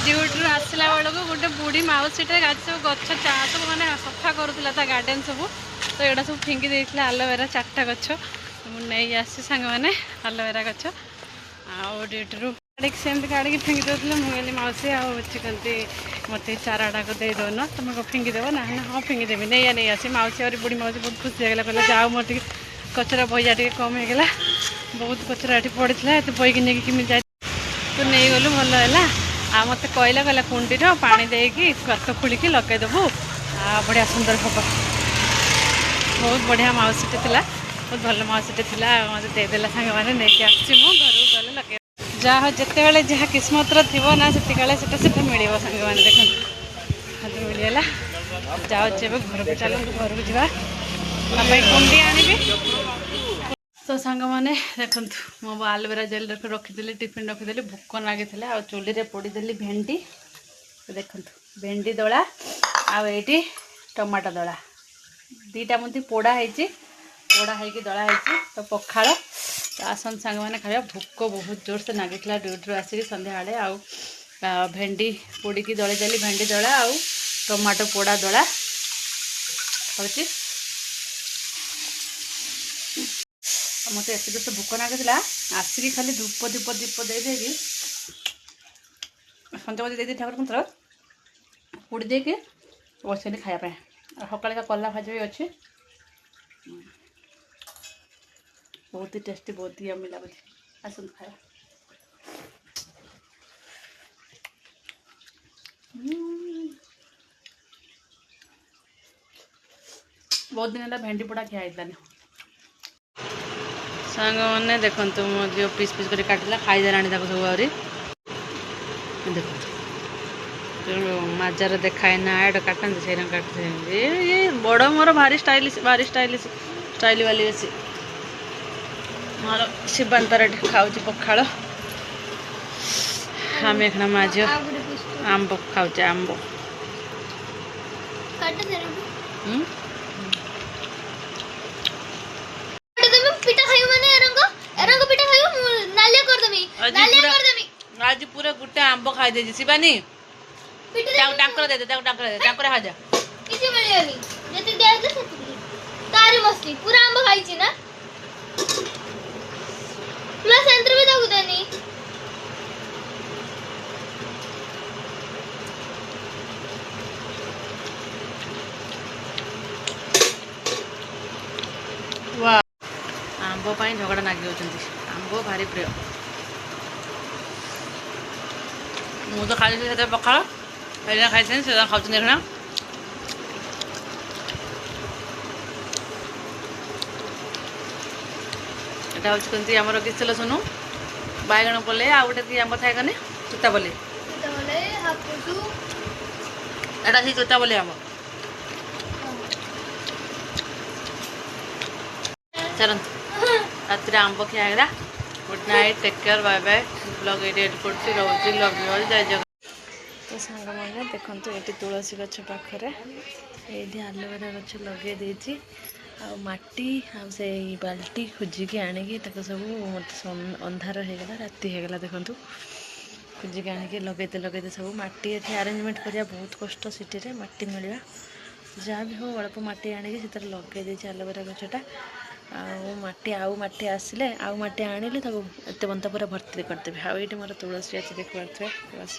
duty आसला बेलू गोटे बुढ़ी मौसीटे सब गच सब मैंने सफा करूला गार्डेन सब तो यहाँ सब फिंगी देता आलोवेरा 4टा गच मुझे आसी सांग मैंने आलोवेरा गच आउ ड्यूटी सेमती काढ़ी फिंगी देते मुझे मौसी आती मत चाराटा को दे दौन तुम फिंगी देव ना हाँ फिंगी देवी नहीं नहीं आसी मौसी और बुढ़ी मौसी बहुत खुशी होगा कहला जाओ मोर कचरा बहिया टे कम होगा बहुत कचरा ये पड़ा ये बहीकि नहीं कि जाए तू नहीं गलु भल है आ मत कहला कहला कुंडीर पानी देकी गात खोलिकी लगेदेबू आ बढ़िया सुंदर हम बहुत बढ़िया मौसीटे थी बहुत भल मौसीटे थी मत देदेला सांग मैंने नहीं आसी घर गले लगे जहाँ जिते बड़े जहाँ किस्मत थी ना से मिल सांग मैंने देख मिलगला जाऊे घर को चलो घर को जा कुंडी आनी तो सांग मैंने देखु मो आलोवेरा जेल रखीदी टिफिन रखीदी भोक लगी आ चूली रे पोड़ीदेली भेंडी देखु भेंडी दला आईटी टमाटो दला दीटा मुझे पोड़ा होगी दला तो पखाड़ तो आसन सांग मैंने खाया भोक बहुत जोर से लगी ड्यूटी आसिक संध्या बेले आ भेंडी पोड़ी दली भेंडी दला आ टमाटो पोड़ा दला हूँ मत एत जोर से भोक लगी आसिक खाली धूप दीप दीप दे पंचपति दे ठाकुर मंत्र पोड़ी देके बसनी खायापे सकाल का कला भाजी भी अच्छे बहुत ही टेस्टी बहुत ही यम्मी लगुच आसन खाया बहुत दिन है भेंडी पोड़ा खिया सांग मैंने देखु मो झील पीस पीस कर काटिला खाईदेला सब आहरी देख मजार देखाए ना एड काटते से काटते ये बड़ मोर भारी स्टाइलिश स्टाइल वाली अच्छी मोर शिवांतर खाऊ पखाड़ आम एक माँ झील आंब खाऊे आंब आज पूरा गुटे आंब खाई दे शिवानी टांकर दे टांकर हाजा किसी मिलियनी जति दे दे तारी मस्ती पूरा आंब खाई ना प्लस सेंटर भी दागु देनी वाह आंब पाई झगड़ा नागी होचंती आंब भारी प्रिय मु तो खाई से पखाड़ खाई से खाऊ देखना यहाँ हूँ कमी आमर किसल सुनु बैगण पले आ गए आंब थाए कने चोता पले एटा से चोता पले आंब चलत रात आंब खियागला good night take care bye bye blog edit कर रोज लव यू ऑल जय जगह तो सांग मैंने देखो ये तुलसी गछ पाखे ये आलोवेरा गछ लगे देती आटी से बाल्टी खोजिकी आणिकी सब मत अंधार होगला राति होगला देखु खोजिकी आणिकी लगेदे सब माटी ये आरेंजमेंट करा बहुत कष्ट सिटी माटी मिलवा जहाँ भी हो अल्प माटी आणिकी से लगे देती आलोवेरा गछटा आउ माटी आसिले आउ माटी आनिले एत बंता पूरा भर्ती करदेवी आउ ये मोर तुलसी अच्छी देख पारे तुलसी